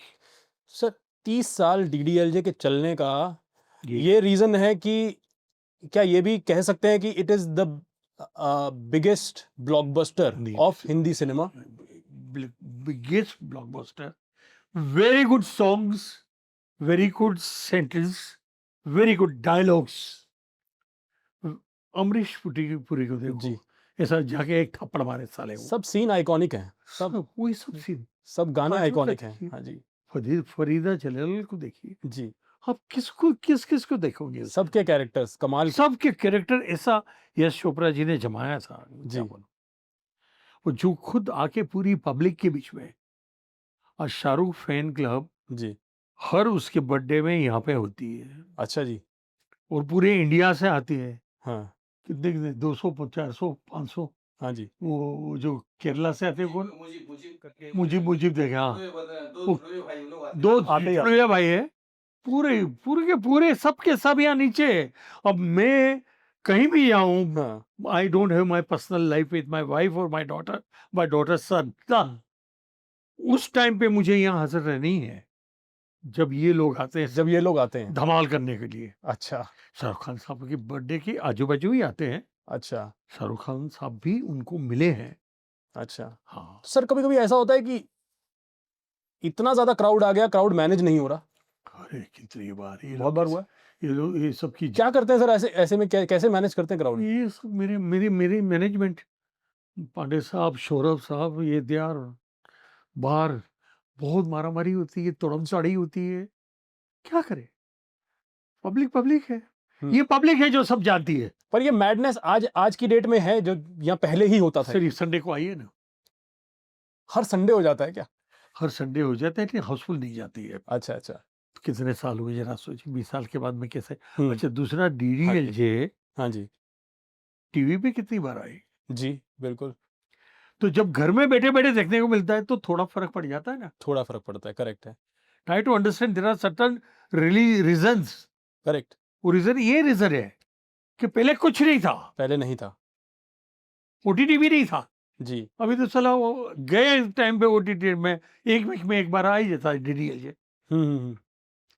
Sir 30 साल डीडीएलजे के चलने का ये ये रीजन है कि क्या ये भी कह सकते हैं कि it is the biggest blockbuster of Hindi cinema? biggest blockbuster, very good songs, very good sentence, very good dialogues. Amrish Puri को देखो जी। ऐसा जाके एक थप्पड़ मारे साले वो, सब सीन आइकॉनिक हैं, सब वही सब सीन। सब गाने काजोल आइकॉनिक का हैं। देखिए। हाँ जी। फरीदा जलाल को देखिए, जी। आप किस देखोगे? सबके कैरेक्टर्स कमाल। सबके कैरेक्टर ऐसा यश चोपड़ा जी ने जमाया था, जी। क्या बोलूं। वो जो खुद आके पूरी पब्लिक के बीच में, और शाहरुख फैन क्लब जी। हर उसके बर्थडे में यहाँ पे होती है, अच्छा जी। और पूरे इंडिया से आती है। हाँ। कितने 200 400 500, हाँ जी। वो जो केरला से आते हैं, कौन? मुजीब देखे, हाँ, दो जुड़वे भाई है, पूरे सबके सब यहाँ नीचे। अब मैं कहीं भी जाऊं, हाँ। I don't have my personal life with my wife और माय डॉटर सन। उस टाइम पे मुझे यहाँ हाजिर रहनी है जब ये लोग आते हैं धमाल करने के लिए। अच्छा। शाहरुख खान साहब की बर्थडे की आजू बाजू ही आते हैं, अच्छा शाहरुख खान साहब भी उनको मिले हैं। अच्छा। हाँ, सर कभी कभी ऐसा होता है कि इतना ज्यादा क्राउड आ गया, क्राउड मैनेज नहीं हो रहा, अरे कितनी बार ये बहुत बार हुआ है। ये लोग ये सब की क्या करते हैं सर ऐसे ऐसे में, कैसे मैनेज करते हैं क्राउड? ये सब मेरे मेरी मेरी मैनेजमेंट, पांडे साहब, सौरभ साहब, ये यार बाहर बहुत मारामारी होती है, तोड़म-साड़ी होती है, क्या करें? पब्लिक पब्लिक है, ये पब्लिक है जो सब जानती है। पर ये मैडनेस आज आज की डेट में है जो यहाँ पहले ही होता था? सर ये संडे को आइए ना, हर संडे हो जाता है क्या? हर संडे हो जाता है, लेकिन हाउसफुल नहीं जाती है। अच्छा अच्छा। कितने साल हुए जरा सोचिए, 20 साल के बाद में कैसे? हम्म, अच्छा, दूसरा हाँ जी, डीडीएलजे हाँ जी, टीवी पे कितनी बार आई? जी बिल्कुल। तो जब घर में बैठे-बैठे देखने को मिलता है तो थोड़ा फ़र्क पड़ जाता है ना। थोड़ा फर्क पड़ता है, करेक्ट है, try to understand, there are certain reasons. Correct. वो रीज़न है कि पहले कुछ नहीं था, पहले नहीं था। ओटीटी भी नहीं था। जी। अभी तो साला वो गए टाइम पे ओटीटी में 1 वीक में 1 बार आ ही जाता है डीडीएलजे। हम्म।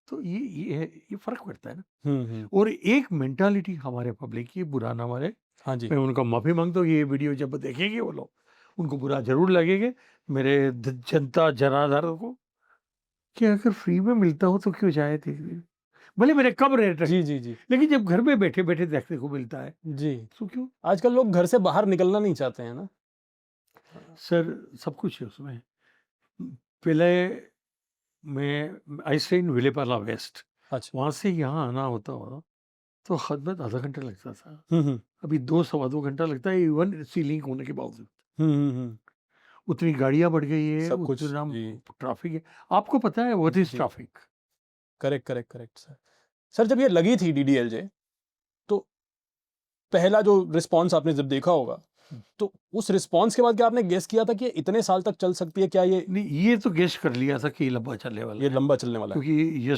तो ये फ़र्क पड़ता है ना। हम्म। और एक मेंटालिटी हमारे पब्लिक की, बुरा ना माने, हाँ जी। मैं उनका माफ़ी माँगता हूँ, ये वीडियो जब देखेंगे वो लोग, उनको बुरा ज़रूर लगेगा, मेरे जनता जनाधारों को, कि अगर फ्री में मिलता हो तो क्यों जाए देखने? भले मेरे कम रेट रहे, जी जी जी लेकिन जब घर में बैठे-बैठे देखने को मिलता है, जी। तो क्यों? आजकल लोग घर से बाहर निकलना नहीं चाहते हैं ना। सर सब कुछ है उसमें। पहले मैं I stay in Vile Parle west, अच्छा। वहाँ से यहाँ आना होता तो हद में आधा घंटा लगता था। हम्म। अभी 2 सवा 2 घंटा लगता है, इवन सी लिंक होने के बावजूद। हम्म। उतनी गाड़ियाँ बढ़ गई है, सब कुछ उतना जी ट्रैफिक है। आपको पता है व्हाट इज़ जी। Traffic? Correct correct correct sir. Sir जब ये लगी थी डीडीएलजे, तो पहला जो रिस्पॉन्स आपने जब देखा होगा, तो उस रिस्पॉन्स के बाद क्या आपने गेस किया था कि ये इतने साल तक चल सकती है? क्या ये नहीं, ये तो गेस कर लिया था कि ये लंबा चलने वाला ये है, लंबा चलने वाला है? क्योंकि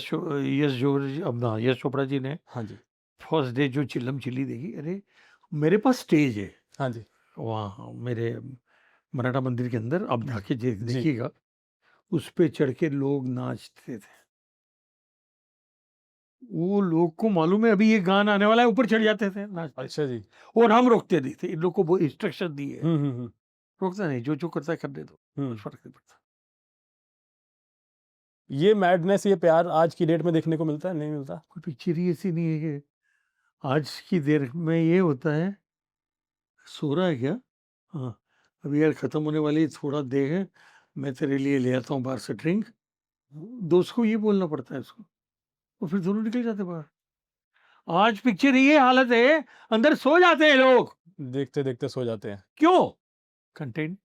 यश चोपड़ा जी ने हाँ जी, फर्स्ट डे जो चिल्लम चिल्ली देखी, अरे मेरे पास स्टेज है हाँ जी, वहाँ मेरे मराठा मंदिर के अंदर, आप जाके जी। देखिएगा, उस पे चढ़ के लोग नाचते थे। वो लोग को मालूम है अभी ये गाना आने वाला है, ऊपर चढ़ जाते थे, नाचते थे। अच्छा जी। और हम रोकते नहीं थे, इन लोग को वो इंस्ट्रक्शन दी है, हम्म। रोकता नहीं, जो करता है करने दो, कुछ फर्क नहीं पड़ता। ये मैडनेस, ये प्यार आज की डेट में देखने को मिलता है, नहीं मिलता? कोई पिक्चर ही ऐसी नहीं है कि आज की देर में ये होता है। सो रहा है क्या? हाँ, अभी यार खत्म होने वाली है, थोड़ा देर है, मैं तेरे लिए ले आता हूँ बाहर से ड्रिंक। दोस्त को ये बोलना पड़ता है उसको, और फिर दोनों निकल जाते बाहर। आज पिक्चर ये हालत है, अंदर सो जाते हैं लोग। देखते देखते सो जाते हैं। क्यों? कंटेंट।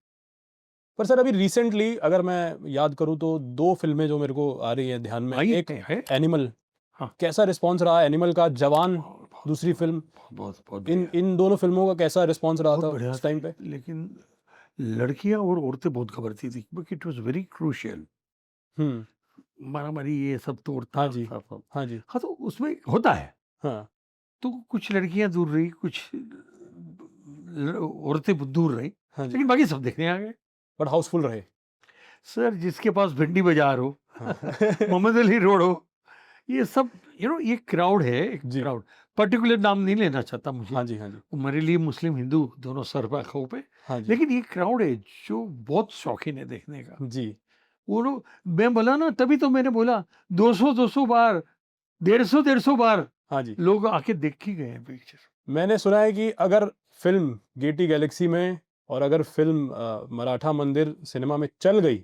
पर सर अभी रिसेंटली अगर मैं याद करूं तो 2 फिल्में जो मेरे को आ रही हैं ध्यान में, आई एक है। एनिमल, हाँ, कैसा रिस्पॉन्स रहा एनिमल का? जवान बहुत दूसरी फिल्म, बहुत बहुत इन बढ़िया, इन दोनों फिल्मों का कैसा रिस्पॉन्स रहा बहुत था बढ़िया उस टाइम थी, पे? लेकिन लड़कियां और औरतें बहुत घबराती थी, but it was very crucial. Hmm. मारामारी ये सब हाँ तोड़ता जी, था सब। हाँ जी, हाँ, तो उसमें होता है। हाँ, तो कुछ लड़कियां दूर रही, कुछ औरतें दूर रही, हाँ जी। लेकिन बाकी सब देखने आ गए। बट हाउसफुल रहे। सर जिसके पास भिंडी बाजार हो, हाँ। मोहम्मद अली रोड हो, ये सब, ये क्राउड है, एक जी। क्राउड। पर्टिकुलर नाम नहीं लेना चाहता मुझे, हाँ जी, हाँ जी, वो मेरे लिए मुस्लिम हिंदू दोनों सर पे आंखों पे, हाँ जी, लेकिन ये क्राउड है जो बहुत शौकीन है देखने का। जी। वो लोग, मैं बोला ना, तभी तो मैंने बोला 200 बार, 150 बार हाँ जी। लोग आके देख के गए हैं पिक्चर। मैंने सुना है कि अगर फिल्म गेटी गैलेक्सी में और अगर फिल्म मराठा मंदिर सिनेमा में चल गई,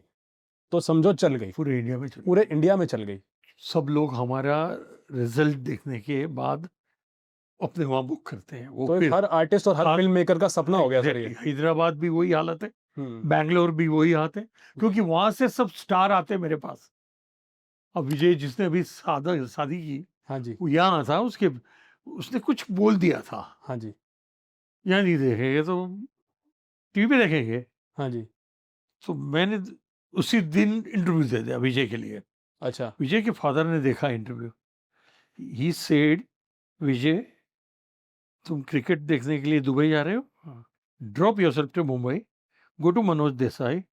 तो समझो चल गई, पूरे इंडिया में पूरे इंडिया में चल गई। सब लोग हमारा रिजल्ट देखने के बाद अपने वहाँ बुक करते हैं, वो तो एक फिर हर आर्टिस्ट और हर हाँ, फिल्म मेकर का सपना हो गया सर ये। एग्जैक्टली, हैदराबाद भी वही हालत है, हम्म। बैंगलोर भी वही हालत है, क्योंकि वहां से सब स्टार आते हैं मेरे पास। अब विजय जिसने अभी शादी की, हाँ जी, वो यहाँ था, उसने कुछ बोल दिया था, हाँ जी, यहाँ नहीं देखेंगे तो टीवी पे देखेंगे। हाँ जी। तो मैंने उसी दिन इंटरव्यू दे दिया विजय के लिए। अच्छा। विजय के फादर ने देखा इंटरव्यू, ही सेड, विजय तुम क्रिकेट देखने के लिए दुबई जा रहे हो, drop yourself to Mumbai, go to Manoj Desai,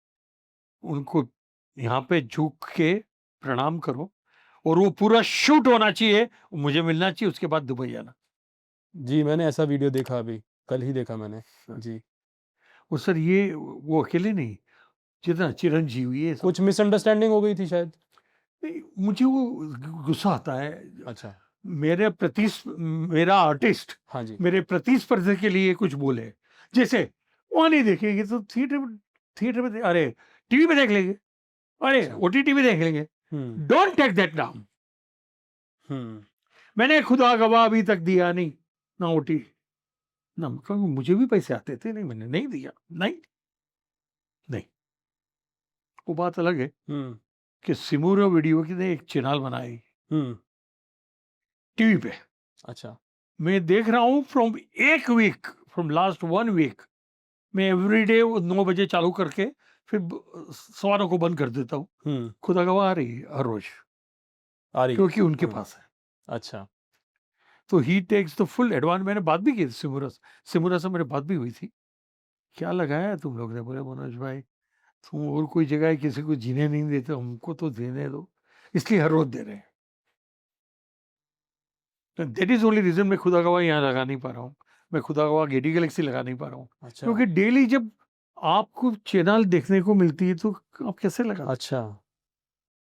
उनको यहाँ पे झुक के प्रणाम करो, और वो पूरा शूट होना चाहिए, मुझे मिलना चाहिए, उसके बाद दुबई आना। जी, मैंने ऐसा वीडियो देखा अभी। कल ही देखा मैंने। जी। वो सर ये वो अकेले नहीं, जितना चिरंजीवी ये सब कुछ मिसअंडरस्टैंडिंग हो गई थी शायद। नहीं, मुझे वो गुस्सा आता है। अच्छा। मेरा आर्टिस्ट हाँ जी। मेरे प्रतिस्पर्धी के लिए कुछ बोले, जैसे वहां नहीं देखेंगे तो थिएटर में अरे टीवी पे देख लेंगे, अरे अच्छा। ओटीटी पे देख लेंगे। हम्म। डोंट टेक दैट नाम। हम्म। मैंने खुदा गवाह अभी तक दिया नहीं, ना ओटी ना, क्योंकि मुझे भी पैसे आते थे, नहीं मैंने नहीं दिया, नहीं नहीं। वो बात अलग है हम्म। कि सिमूरा वीडियो की ने एक चैनल बनाई हम्म। टीवी पे, अच्छा। मैं देख रहा हूँ फ्रॉम लास्ट 1 वीक। मैं एवरीडे 9 बजे चालू करके फिर 9:15 को बंद कर देता हूँ। हम्म। खुदा गवाह आ रही है हर रोज, आ रही। क्योंकि उनके हम्म। पास है। अच्छा। तो ही टेक्स द फुल एडवांस। मैंने बात भी की थी सिमुरा से मेरी बात भी हुई थी। क्या लगाया है तुम लोग ने? बोले मनोज भाई तुम और कोई जगह किसी को जीने नहीं देते, हमको तो देने दो, इसलिए हर रोज दे रहे हैं। दैट इज ओनली रीजन मैं खुदा गवाह यहाँ लगा नहीं पा रहा हूँ, मैं खुदा गवाह गेडी गैलेक्सी लगा नहीं पा रहा हूँ। अच्छा। क्योंकि डेली जब आपको चैनल देखने को मिलती है तो आप कैसे लगा? अच्छा,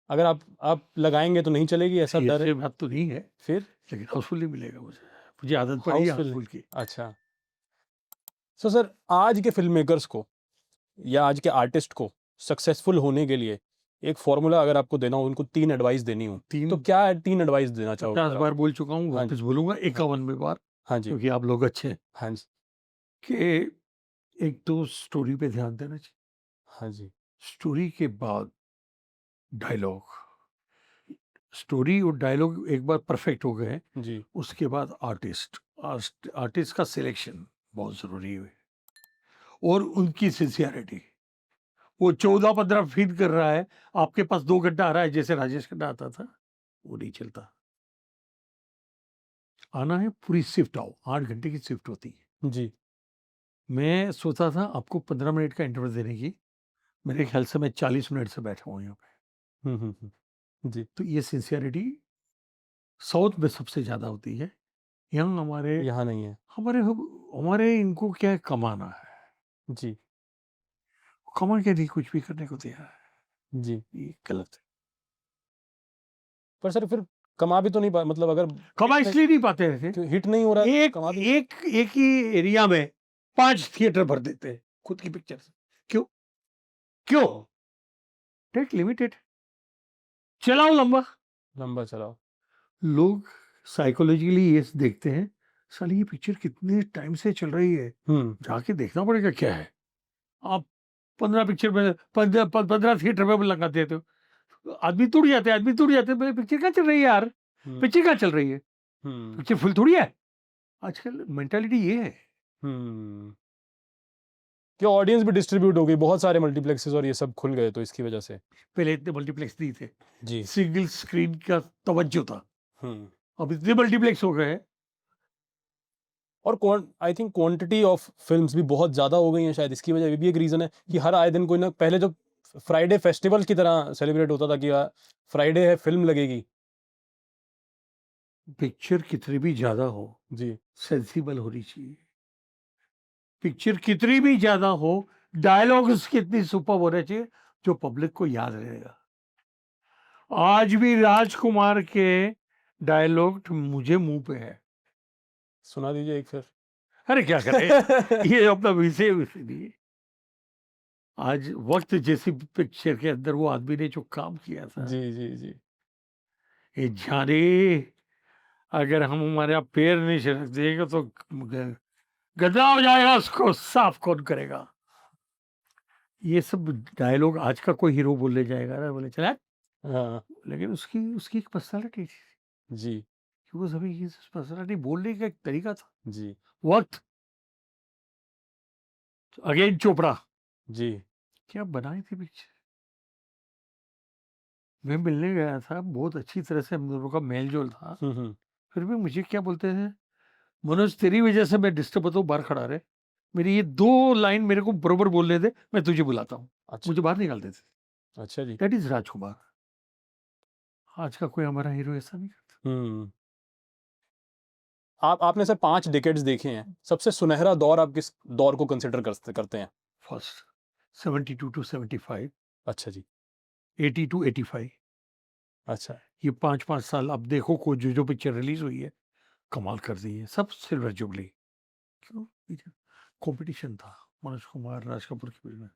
अगर आप लगाएंगे तो नहीं चलेगी, ऐसा डर है ऐसे बात तो नहीं है, फिर? लेकिन हाउसफुल नहीं मिलेगा मुझे, मुझे आदत पड़ी है हाउसफुल। हाउसफुल की। अच्छा। सो सर, आज के फिल्म मेकर्स को या आज के आर्टिस्ट को सक्सेसफुल होने के लिए एक फॉर्मूला अगर आपको देना हो, उनको 3 एडवाइस देनी हो, तो तीन क्या 3 एडवाइस देना चाहोगे 50 सर बार आप? बोल चुका हूँ, हाँ वापस जी। बोलूंगा हाँ। 51वें बार, हाँ जी। क्योंकि आप लोग अच्छे हैं। हाँ जी। कि एक तो स्टोरी पे ध्यान देना चाहिए, हाँ जी। स्टोरी के बाद डायलॉग, स्टोरी और डायलॉग एक बार परफेक्ट हो गए, जी। उसके बाद आर्टिस्ट का सिलेक्शन बहुत जरूरी है, और उनकी सिंसियरिटी। वो 14-15 फीट कर रहा है, आपके पास 2 घंटा आ रहा है जैसे राजेश खन्ना आता था, वो नहीं चलता। आना है पूरी शिफ्ट आओ, 8 घंटे की शिफ्ट होती है। जी। मैं सोचा था आपको 15 मिनट का इंटरवल देने की, मेरे ख्याल से मैं 40 मिनट से बैठा हूँ यहाँ पे। जी। तो ये सिंसियरिटी साउथ में सबसे ज्यादा होती है, यहाँ हमारे यहाँ नहीं है। हमारे हमारे इनको क्या है, कमाना है, जी। कमा के नहीं कुछ भी करने को तैयार है, जी। ये गलत है। पर सर फिर कमा भी तो नहीं पा, मतलब अगर कमा हिट इसलिए नहीं पाते थे, नहीं, हिट नहीं हो रहा है, एक कमा भी। एक ही एरिया में 5 थिएटर भर देते हैं खुद की पिक्चर से। क्यों क्यों? टेक लिमिटेड, चलाओ लंबा। लंबा चलाओ। लोग साइकोलॉजिकली ये देखते हैं, साली ये पिक्चर कितने टाइम से चल रही है, जाके देखना पड़ेगा क्या है। आप 15 पिक्चर में 15 थिएटर में लगा देते हो, आदमी टूट जाते हैं, बोले पिक्चर क्या चल रही है यार, पिक्चर क्या चल रही है, पिक्चर फुल थोड़ी है। आजकल मेंटालिटी ये है। कि ऑडियंस भी डिस्ट्रीब्यूट हो गई, बहुत सारे मल्टीप्लेक्सेस और ये सब खुल गए, तो इसकी वजह से। पहले इतने मल्टीप्लेक्स नहीं थे, जी। सिंगल स्क्रीन का तवज्जो था, हम्म। अब इतने मल्टीप्लेक्स हो गए। और I think quantity of films भी बहुत ज़्यादा हो गई हैं, शायद इसकी वजह भी एक रीज़न है कि हर आए दिन कोई ना, पहले जो फ्राइडे फेस्टिवल की तरह सेलिब्रेट होता था कि फ्राइडे है फिल्म लगेगी। पिक्चर कितनी भी ज्यादा हो, जी। सेंसिबल होनी चाहिए। पिक्चर कितनी भी ज्यादा हो, डायलॉग्स कितनी सुपर होने चाहिए जो पब्लिक को याद रहेगा। आज भी राजकुमार के डायलॉग मुझे मुंह पे है। सुना दीजिए एक फिर। अरे क्या करें ये अपना विषय नहीं। आज वक्त जैसी पिक्चर के अंदर वो आदमी ने जो काम किया था, जी जी जी। ये जाने अगर हम हमारे यहाँ पैर नहीं रख देगा तो गंदा हो जाएगा, उसको साफ कौन करेगा। ये सब डायलॉग आज का कोई हीरो बोलने जाएगा ना, बोले चला, हाँ। लेकिन उसकी उसकी एक पर्सनालिटी थी, जी। कि वो सभी की पर्सनालिटी बोलने का एक तरीका था। जी। वक्त अगेन चोपड़ा जी। क्या बनाई थी पिक्चर। मैं मिलने गया था, बहुत अच्छी तरह से हम दोनों का मेल जोल था, फिर भी मुझे क्या बोलते थे, मनोज तेरी वजह से मैं डिस्टर्ब होता हूँ, बाहर खड़ा रहे, मेरी ये 2 लाइन मेरे को बरोबर बोलने दे, मैं तुझे बुलाता हूँ। अच्छा। मुझे बाहर निकाल देते थे। अच्छा जी। दैट इज राजकुमार। आज का कोई हमारा हीरो ऐसा नहीं करता। आपने सर 5 डिकेड्स देखे हैं, सबसे सुनहरा दौर आप किस दौर को कंसिडर करते हैं? फर्स्ट 72 to 75, अच्छा जी, 80 to 85, अच्छा, ये 5-5 साल अब देखो को जो पिक्चर रिलीज हुई है कमाल कर दी है, सब सिल्वर जुबली। क्यों? कंपटीशन था मनोज कुमार राज कपूर की फिल्म में।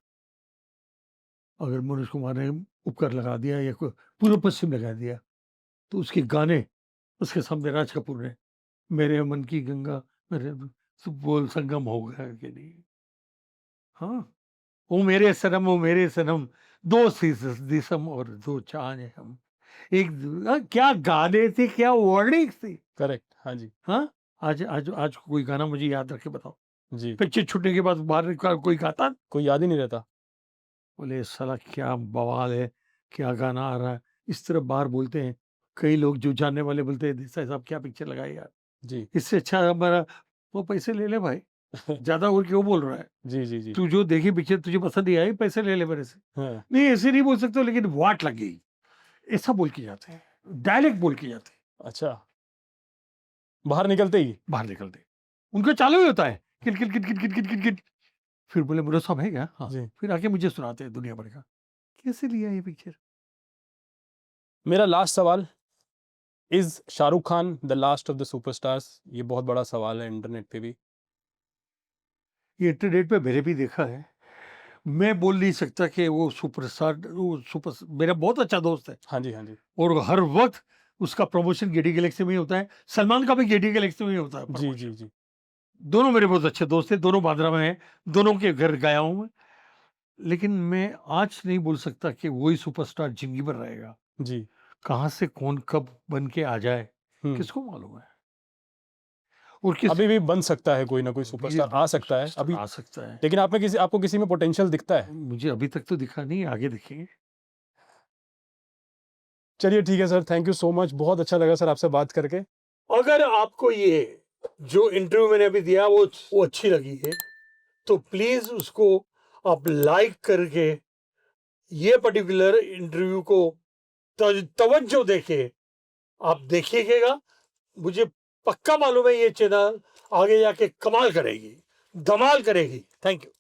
अगर मनोज कुमार ने उपकर लगा दिया या पूर्व पश्चिम लगा दिया तो उसके गाने उसके सामने राज कपूर ने मेरे मन की गंगा मेरे बोल संगम हो गया कि नहीं। हाँ, ओ मेरे सनम दो दिसम और दो चांद हैं हम। एक क्या गाने थे, क्या वर्डिंग्स थी। करेक्ट, हाँ जी, हाँ, आज कोई गाना मुझे याद रखे बताओ। जी, पिक्चर छूटने के बाद बाहर कोई गाता, कोई याद ही नहीं रहता। बोले साला क्या बवाल है, क्या गाना आ रहा है। इस तरह बाहर बोलते हैं कई लोग जो जानने वाले बोलते हैं देसाई साहब क्या पिक्चर लगाई यार, जी, इससे अच्छा हमारा वो पैसे ले ले भाई, ज्यादा और क्यों बोल रहा है। जी, जी, जी, तू जो देखी पिक्चर तुझे पसंद नहीं आई पैसे ले ले मेरे से। हाँ, नहीं ऐसे नहीं बोल सकते हो, लेकिन वाट लग गई ऐसा बोल के जाते हैं, डायलेक्ट बोल के जाते हैं। अच्छा, बाहर निकलते ही? बाहर निकलते उनका चालू ही होता है kit kit kit kit kit kit kit kit. फिर बोले मुझे सब है क्या, हाँ। जी। फिर आके मुझे सुनाते हैं दुनिया भर का कैसे लिया ये पिक्चर। मेरा लास्ट सवाल, is Shahrukh Khan the last of the superstars? ये बहुत बड़ा सवाल है इंटरनेट पे भी। ये इंटरनेट पे मैंने भी देखा है। मैं बोल नहीं सकता कि वो सुपरस्टार, वो सुपर मेरा बहुत अच्छा दोस्त है हाँ जी, हाँ जी, और हर वक्त उसका प्रमोशन गेडी गैलेक्सी में ही होता है। सलमान का भी गेडी गैलेक्सी में ही होता है जी, promotion। जी, जी, दोनों मेरे बहुत अच्छे दोस्त थे, दोनों बांद्रा में हैं, दोनों के घर गया हूँ मैं। लेकिन मैं आज नहीं बोल सकता कि वही सुपरस्टार जिंदगी भर रहेगा। जी, कहाँ से कौन कब बन के आ जाए हुँ। किसको मालूम है। और किस अभी भी बन सकता है कोई ना कोई सुपरस्टार आ सकता है सुपरस्टार अभी, आ सकता है। लेकिन आपको किसी में पोटेंशियल दिखता है? मुझे अभी तक तो दिखा नहीं, आगे दिखेंगे। चलिए ठीक है sir, thank you so much, बहुत अच्छा लगा सर आपसे बात करके। अगर आपको ये जो इंटरव्यू मैंने अभी दिया वो अच्छी लगी है तो प्लीज उसको आप लाइक करके ये पर्टिकुलर इंटरव्यू को तवज्जो देके आप देखिएगा। मुझे पक्का मालूम है ये चैनल आगे जाके कमाल करेगी, धमाल करेगी। Thank you.